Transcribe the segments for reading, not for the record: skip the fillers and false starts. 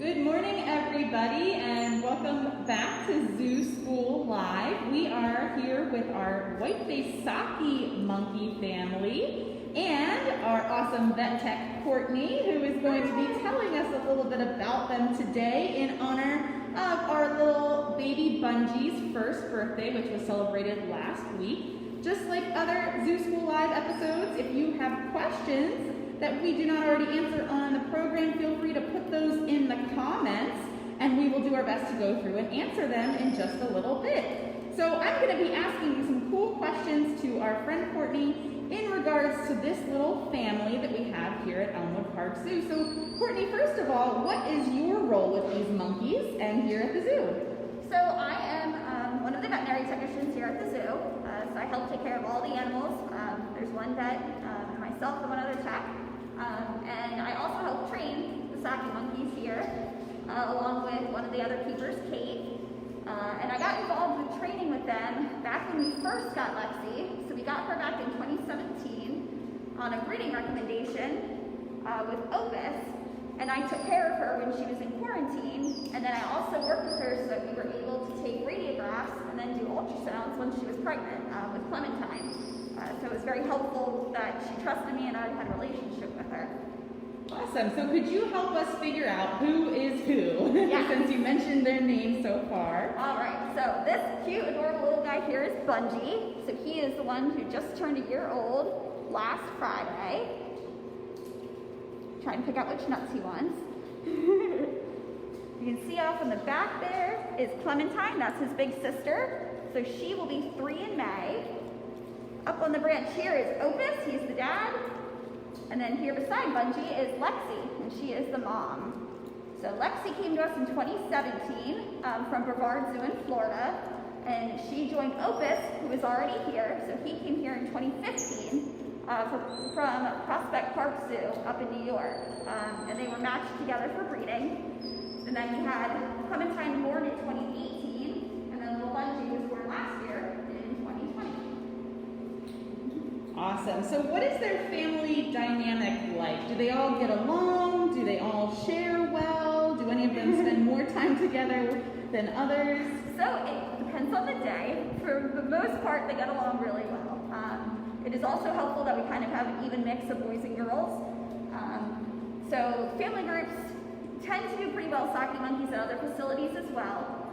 Good morning, everybody, and welcome back to Zoo School Live. We are here with our white-faced Saki monkey family and our awesome vet tech, Courtney, who is going to be telling us a little bit about them today in honor of our little baby Bungee's first birthday, which was celebrated last week. Just like other Zoo School Live episodes, if you have questions that we do not already answer on the program, feel free to put those in the comments and we will do our best to go through and answer them in just a little bit. So I'm going to be asking you some cool questions to our friend Courtney in regards to this little family that we have here at Elmwood Park Zoo. So Courtney, first of all, what is your role with these monkeys and here at the zoo? So I am one of the veterinary technicians here at the zoo. So I help take care of all the animals. There's one vet, myself and one other tech. And I also help train the Saki Monkeys here, along with one of the other keepers, Kate. And I got involved with training with them back when we first got Lexi. So we got her back in 2017 on a breeding recommendation with Opus. And I took care of her when she was in quarantine. And then I also worked with her so that we were able to take radiographs and then do ultrasounds when she was pregnant with Clementine. So it was very helpful that she trusted me and I had a relationship with her. Awesome. So could you help us figure out who is who? Yeah. Since you mentioned their names so far. All right. So this cute, adorable little guy here is Bungee. So he is the one who just turned a year old last Friday. Trying to pick out which nuts he wants. You can see off in the back there is Clementine. That's his big sister. So she will be 3 in May. Up on the branch here is Opus, he's the dad. And then here beside Bungee is Lexi, and she is the mom. So Lexi came to us in 2017 from Brevard Zoo in Florida, and she joined Opus, who was already here. So he came here in 2015 from Prospect Park Zoo up in New York. And they were matched together for breeding. And then we had Clementine born in 2018, and then little Bungee was born last year in 2020. Awesome. So what is their family dynamic like? Do they all get along? Do they all share well? Do any of them spend more time together than others? So it depends on the day. For the most part, they get along really well. It is also helpful that we kind of have an even mix of boys and girls. So family groups tend to do pretty well, Saki Monkeys at other facilities as well.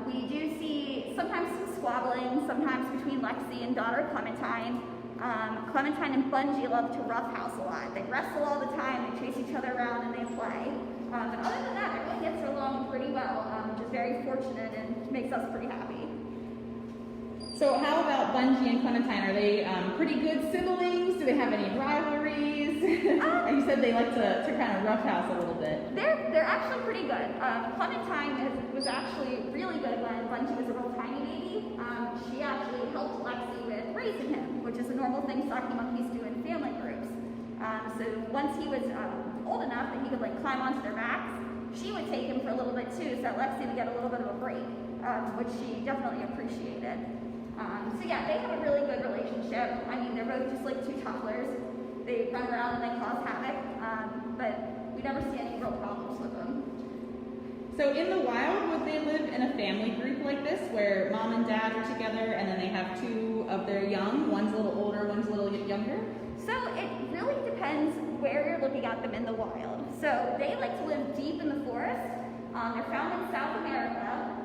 We do see sometimes some squabbling, sometimes between Lexi and daughter Clementine. Clementine and Bungee love to roughhouse a lot. They wrestle all the time, they chase each other around, and they play. But other than that, everyone gets along pretty well, which is very fortunate and makes us pretty happy. So how about Bungee and Clementine? Are they pretty good siblings? Do they have any rivalries? You said they like to kind of roughhouse a little bit. They're actually pretty good. Clementine was actually really good when Bungee was a real tiny baby. She actually helped Lexi with raising him, which is a normal thing Saki Monkeys do in family groups. So once he was old enough that he could climb onto their backs, she would take him for a little bit too, so that Lexi would get a little bit of a break, which she definitely appreciated. So yeah, they have a really good relationship. I mean, they're both just like two toddlers. They run around and they cause havoc, but we never see any real problems with them. So in the wild, would they live in a family group like this where mom and dad are together and then they have 2 of their young, one's a little older, one's a little younger? So it really depends where you're looking at them in the wild. So they like to live deep in the forest. They're found in South America,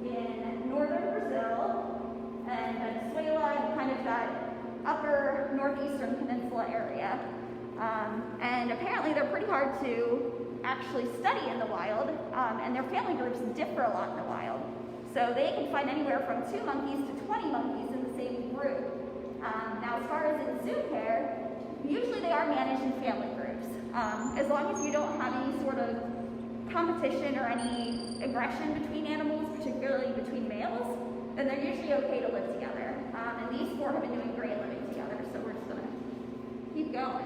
in northern Brazil, and Venezuela, and kind of that upper northeastern peninsula area. And apparently they're pretty hard to actually study in the wild, and their family groups differ a lot in the wild. So they can find anywhere from 2 monkeys to 20 monkeys in the same group. Now as far as in zoo care, usually they are managed in family groups. As long as you don't have any sort of competition or any aggression between animals, particularly between males, then they're usually okay to live together. And these 4 have been doing great living together, so we're just gonna keep going.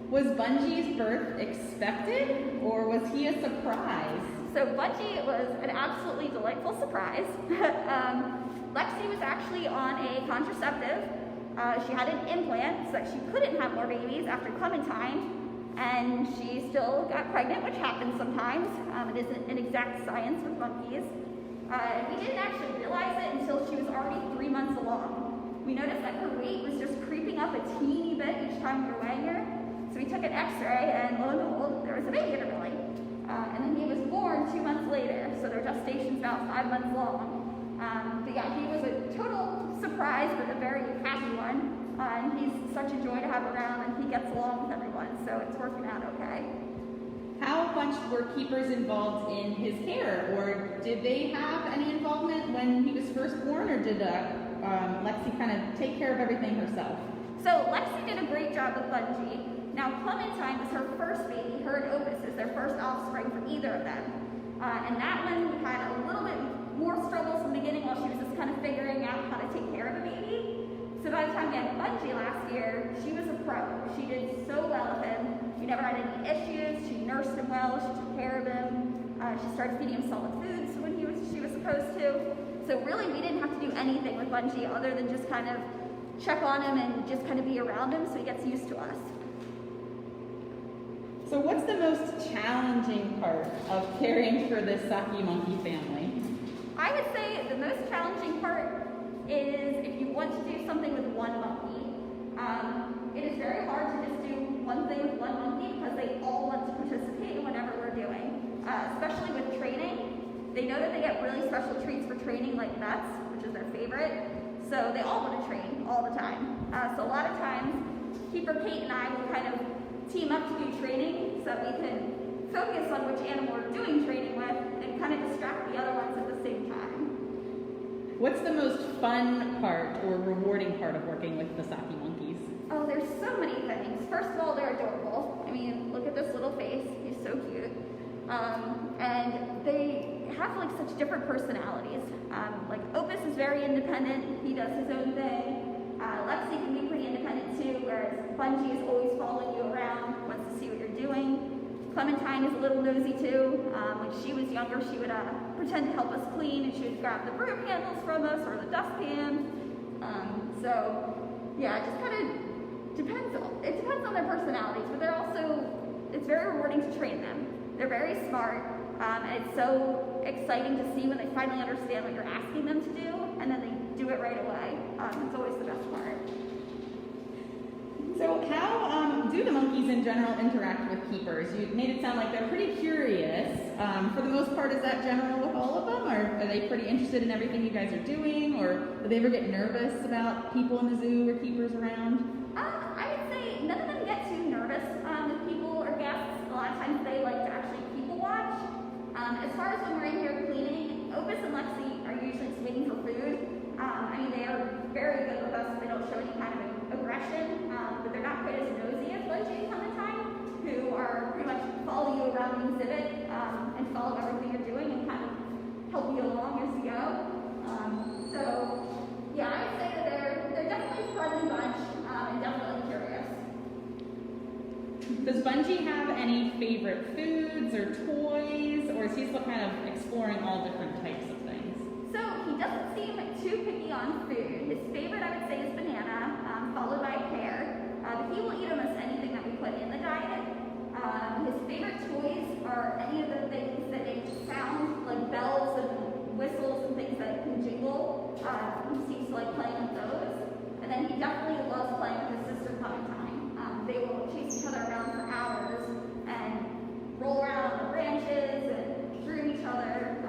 Was Bungee's birth expected, or was he a surprise? So Bungee was an absolutely delightful surprise. Lexi was actually on a contraceptive. She had an implant so that she couldn't have more babies after Clementine. and she still got pregnant, which happens sometimes. It isn't an exact science with monkeys. We didn't actually realize it until she was already 3 months along. We noticed that her weight was just creeping up a teeny bit each time we were weighing her. So we took an x-ray, and lo and behold, there was a baby in her belly. And then he was born 2 months later, so their gestation's about 5 months long. But yeah, he was a total surprise, but a very happy one. And he's such a joy to have around, and he gets along with everyone, so it's working out okay. How much were keepers involved in his care, or did they have any involvement when he was first born, or did Lexi kind of take care of everything herself? So Lexi did a great job with Bungee. Now Clementine was her first baby. Her and Opus is their first offspring for either of them. And that one had a little bit more struggles in the beginning while she was just kind of figuring out how to take care of a baby. So by the time we had Bungee last year, she was a pro. She did so well with him. We never had any issues. She nursed him well. She took care of him. She started feeding him solid foods when she was supposed to. So really, we didn't have to do anything with Bungee other than just kind of check on him and just kind of be around him so he gets used to us. So what's the most challenging part of caring for this Saki monkey family? I would say the most challenging part is if you want to do something with one monkey. It is very hard to just do one thing with one monkey because they all want to participate in whatever we're doing, especially with training. They know that they get really special treats for training, like nuts, which is their favorite. So they all want to train all the time. So a lot of times, Keeper Kate and I will kind of team up to do training so that we can focus on which animal we're doing training with and kind of distract the other ones at the same time. What's the most fun part or rewarding part of working with the Saki monkeys? Oh, there's so many things. First of all, they're adorable. I mean, look at this little face. He's so cute. And they have like such different personalities. Like Opus is very independent. He does his own thing. Lexi can be pretty independent too, whereas Bungee is always following you around, wants to see what you're doing. Clementine is a little nosy too. When she was younger, she would pretend to help us clean, and she would grab the broom handles from us or the dustpan. So yeah, it just kind of depends. It depends on their personalities, but it's very rewarding to train them. They're very smart, and it's so exciting to see when they finally understand what you're asking them to do, and then they do it right away. It's always the best part. So how do the monkeys in general interact with keepers? You made it sound like they're pretty curious. For the most part, is that general with all of them? Or are they pretty interested in everything you guys are doing? Or do they ever get nervous about people in the zoo or keepers around? I would say none of them get too nervous with people or guests. A lot of times they like to actually people watch. As far as when we're in here cleaning, Opus and Lexi are usually just waiting for food. I mean, they are very good with us. They don't show any kind of aggression, but they're not quite as nosy as Bungee and Clementine, who are pretty much follow you around the exhibit and follow everything you're doing and kind of help you along as you go. So, yeah, I would say that they're definitely a friendly bunch and definitely curious. Does Bungee have any favorite foods or toys, or is he still kind of exploring all different types of things? So he doesn't seem too picky on food. His favorite, I would say, is banana, followed by pear. But he will eat almost anything that we put in the diet. His favorite toys are any of the things that make sound, like bells and whistles and things that can jingle. He seems to like playing with those. And then he definitely loves playing with his sister Clementine. They will chase each other around for hours and roll around on the branches and groom each other.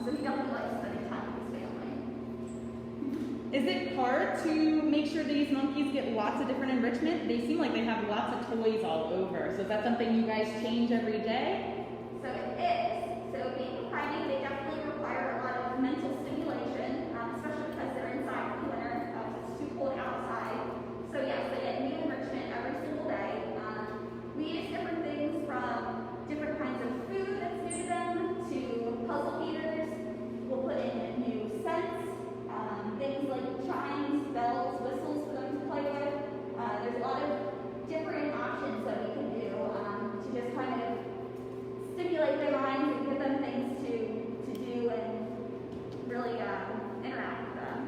So he definitely likes spending time with his family. Is it hard to make sure these monkeys get lots of different enrichment? They seem like they have lots of toys all over. So is that something you guys change every day? So it is. So being a primate, they definitely require a lot of mental stimulation, especially because they're inside in the winter. It's too cold outside. So yes, they get new enrichment every single day. We use different things from different kinds of food that's new to them to puzzle eaters. We'll put in new scents, things like chimes, bells, whistles for them to play with. There's a lot of different options that we can do to just kind of stimulate their minds and give them things to do and really interact with them.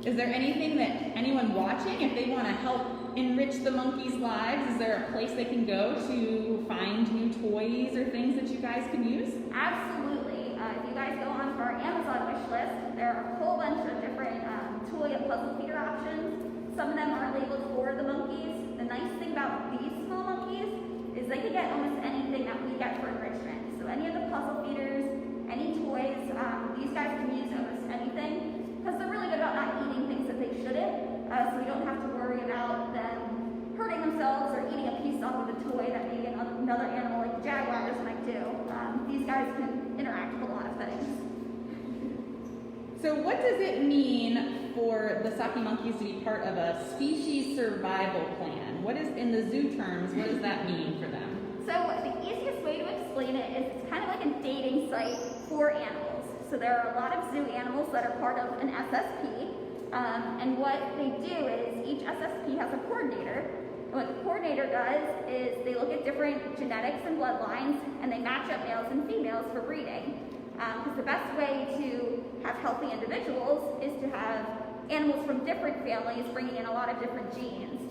Is there anything that anyone watching, if they want to help enrich the monkeys' lives? Is there a place they can go to find new toys or things that you guys can use? Absolutely. If you guys go onto our Amazon wish list, there are a whole bunch of different toy and puzzle feeder options. Some of them are labeled for the monkeys. The nice thing about these small monkeys is they can get almost anything that we get for enrichment. So any of the puzzle feeders, any toys, these guys can use almost anything because they're really good about not eating things that they shouldn't. So we don't have to worry about them hurting themselves or eating a piece off of a toy that maybe another animal like jaguars might do. These guys can interact with a lot of things. So what does it mean for the Saki monkeys to be part of a species survival plan? What is, in the zoo terms, what does that mean for them? So the easiest way to explain it is it's kind of like a dating site for animals. So there are a lot of zoo animals that are part of an SSP. And what they do is each SSP has a coordinator. And what the coordinator does is they look at different genetics and bloodlines and they match up males and females for breeding. Because the best way to have healthy individuals is to have animals from different families bringing in a lot of different genes.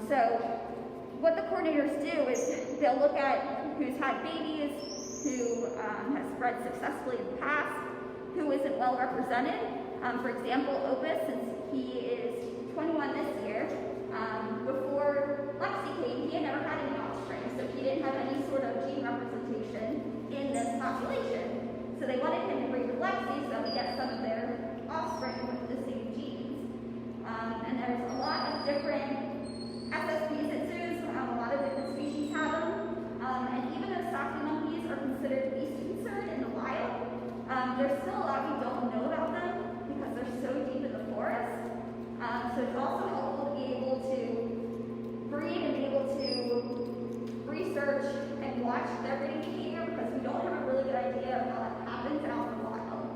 So what the coordinators do is they'll look at who's had babies, who has bred successfully in the past, who isn't well represented. For example, Opus, since he is 21 this year, before Lexi came, he had never had any offspring, so he didn't have any sort of gene representation in this population. So they wanted him to breed with Lexi so he gets some of their offspring with the same genes. And there's a lot of different SSPs at zoos, a lot of different species have them. And even though Saki monkeys are considered least concern in the wild, there's still a lot we don't know about them because they're so deep in the forest. So it's also helpful to be able to breed and be able to research and watch their breeding behavior because we don't have a really good idea of how that happens out in the wild.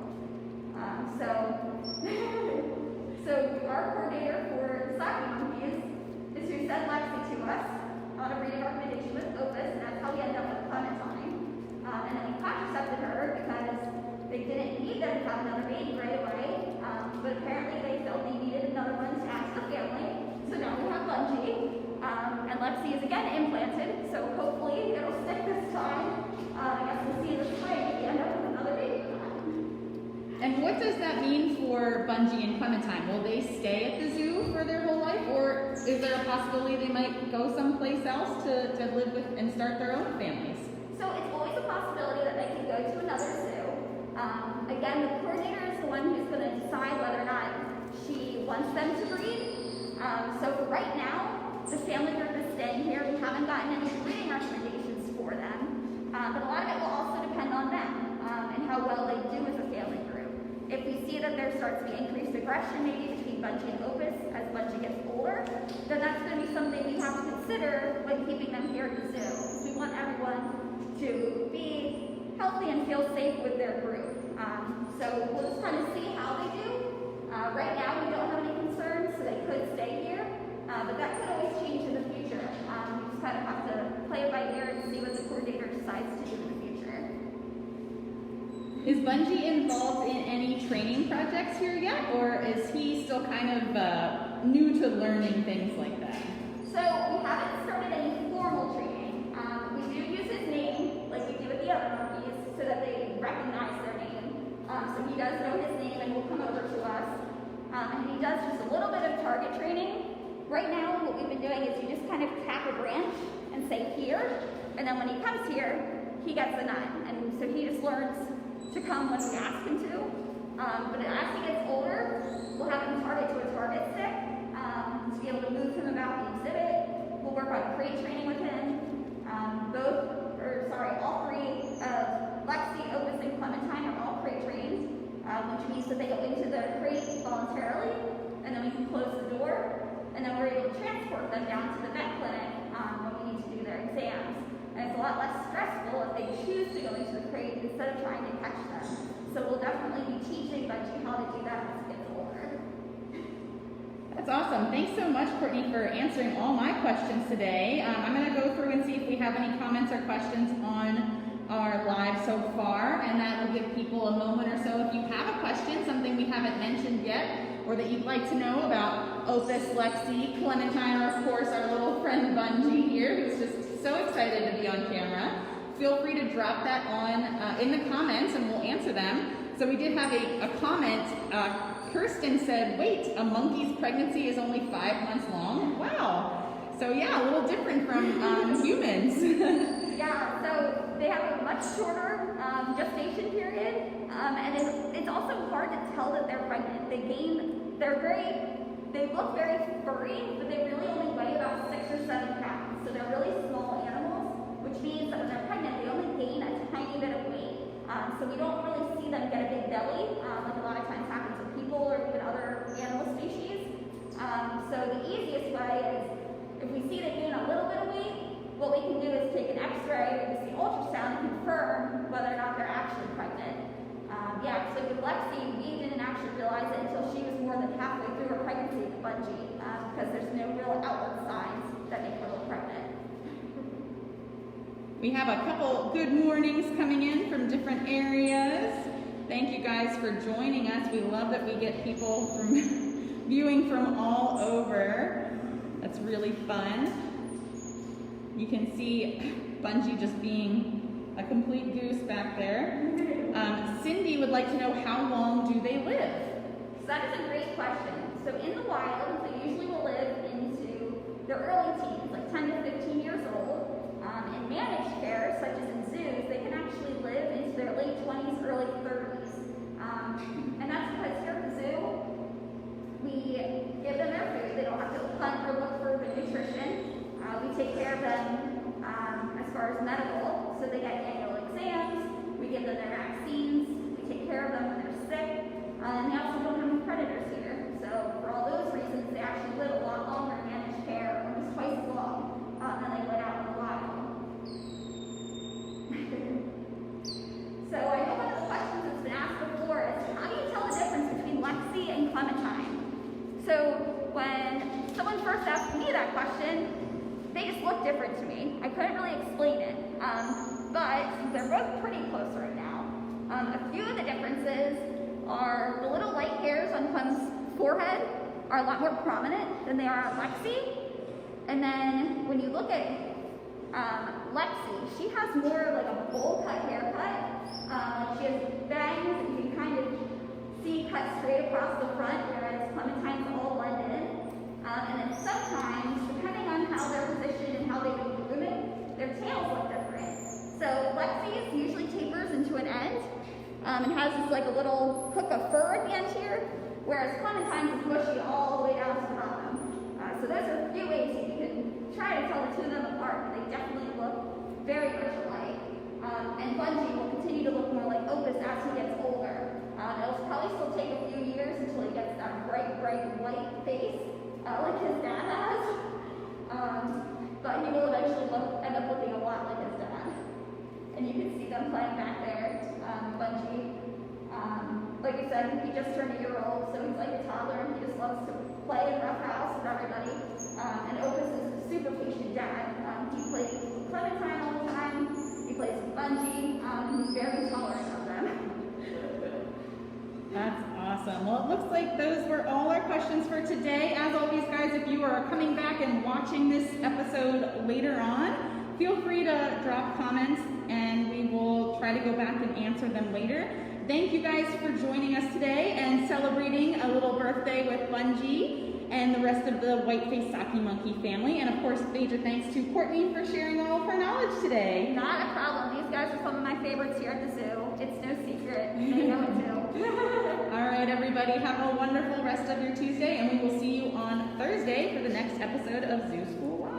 So our coordinator for the Saki monkeys is who sent Lexi to us on a breeding recommendation with Opus, and that's how we ended up with Clementine. And then we contracepted her because they didn't need them to have another baby right away, but apparently they felt they needed another one to add to the family. So now we have Bungee, and Lexi is again implanted, so hopefully it'll stick this time. I guess we'll see in the spring if we end up with another baby. And what does that mean for Bungee and Clementine? Will they stay at the zoo for their whole life, or is there a possibility they might go someplace else to live with and start their own families? So it's always a possibility that they can go to another zoo. Again, the coordinator is the one who's going to decide whether or not she wants them to breed. So for right now, the family group is staying here. We haven't gotten any breeding recommendations for them. But a lot of it will also depend on them and how well they do as a family group. If we see that there starts to be increased aggression maybe between Bungee and Opus as Bungee gets older, then that's going to be something we have to consider when keeping them here at the zoo. Because we want everyone to be healthy and feel safe with their group. So we'll just kind of see how they do. Right now we don't have any concerns, so they could stay here. But that could always change in the future. We just kind of have to play it by ear and see what the coordinator decides to do in the future. Is Bungee involved in any training projects here yet, or is he still kind of new to learning things like that? So we haven't started any formal training. We do use his name, like we do with the other monkeys, so that they recognize their name. So he does know his name and will come over to us. And he does just a little bit of target training. Right now, what we've been doing is you just kind of tap a branch and say here, and then when he comes here, he gets a nut. And so he just learns to come when we ask him to. But as he gets older, we'll have him target to a target stick to be able to move him about the exhibit. We'll work on crate training with him. All three of Lexi, Opus, and Clementine are all crate trained, which means that they go into the crate voluntarily, and then we can close the door, and then we're able to transport them down to the vet clinic when we need to do their exams. And it's a lot less stressful if they choose to go into the crate instead of trying to catch them. So we'll definitely be teaching Bungee how to do that as he gets older. That's awesome. Thanks so much, Courtney, for answering all my questions today. I'm going to go through and see if we have any comments or questions on our live so far, and that will give people a moment or so. If you have a question, something we haven't mentioned yet, or that you'd like to know about Opus, Lexi, Clementine, or of course our little friend Bungee here, who's just so excited to be on camera, feel free to drop that on in the comments and we'll answer them. So we did have a comment. Kirsten said, wait, a monkey's pregnancy is only 5 months long? Wow. So yeah, a little different from humans. Yeah, so they have a much shorter gestation period, and it's also hard to tell that they're pregnant. They look very furry, but they really only weigh about 6 or 7 pounds. So they're really small animals, which means that when they're pregnant, they only gain a tiny bit of weight. So we don't really see them get a big belly, like a lot of times happens with people or even other animal species. So the easiest way is, if we see they gain a little bit of weight, what we can do is take an x-ray or just the ultrasound and confirm whether or not they're actually pregnant. Yeah, so with Lexi, we didn't actually realize it until she was more than halfway through her pregnancy with Bungee, because there's no real outward signs that make her look pregnant. We have a couple good mornings coming in from different areas. Thank you guys for joining us. We love that we get people from viewing from all over. That's really fun. You can see Bungee just being a complete goose back there. Cindy would like to know, how long do they live? So that is a great question. So in the wild, they usually will live into their early teens, like 10 to 15 years old. In managed care, such as in zoos, they can actually live into their late 20s, early 30s. And that's because here at the zoo, we give them their food. They don't have to hunt or look for the nutrition. We take care of them as far as medical, so they get annual exams. We give them their vaccines. We take care of them when they're sick. And they also don't have any predators here. So for all those reasons, they actually live a lot longer in managed care, almost twice as long than they would out in the wild. So I know one of the questions that's been asked before is, how do you tell the difference between Lexi and Clementine? So when someone first asked me that question, they just look different to me. I couldn't really explain it, but they're both pretty close right now. A few of the differences are the little light hairs on Clem's forehead are a lot more prominent than they are on Lexi. And then when you look at Lexi, she has more like a bowl cut haircut. She has bangs that you can kind of see cut straight across the front, whereas Clementine's all blended in. And then sometimes, depending on how they're positioned and how they've been grooming, their tails look different. So Lexi's usually tapers into an end and has this like a little hook of fur at the end here, whereas Clementine's is bushy all the way down to the bottom. So those are a few ways that you can try to tell the two of them apart, but they definitely look very much alike. And Bungee will continue to look more like Opus as he gets older. It'll probably still take a few years until he gets that bright white face, like his dad has. But he will eventually end up looking a lot like his dad. And you can see them playing back there. Bungee, like I said, he just turned 1 year old, so he's like a toddler, and he just loves to play and rough house with everybody. And Opus is a super patient dad. He plays with Clementine all the time. He plays with Bungee. He's very tolerant of them. That's awesome. Well, it looks like those were all our questions for today. As always, guys, if you are coming back and watching this episode later on, feel free to drop comments and we will try to go back and answer them later. Thank you guys for joining us today and celebrating a little birthday with Bungee and the rest of the white-faced Saki monkey family. And of course, major thanks to Courtney for sharing all of her knowledge today. Not a problem. These guys are some of my favorites here at the zoo. It's no secret. They know it too. All right, everybody, have a wonderful rest of your Tuesday, and we will see you on Thursday for the next episode of Zoo School Live.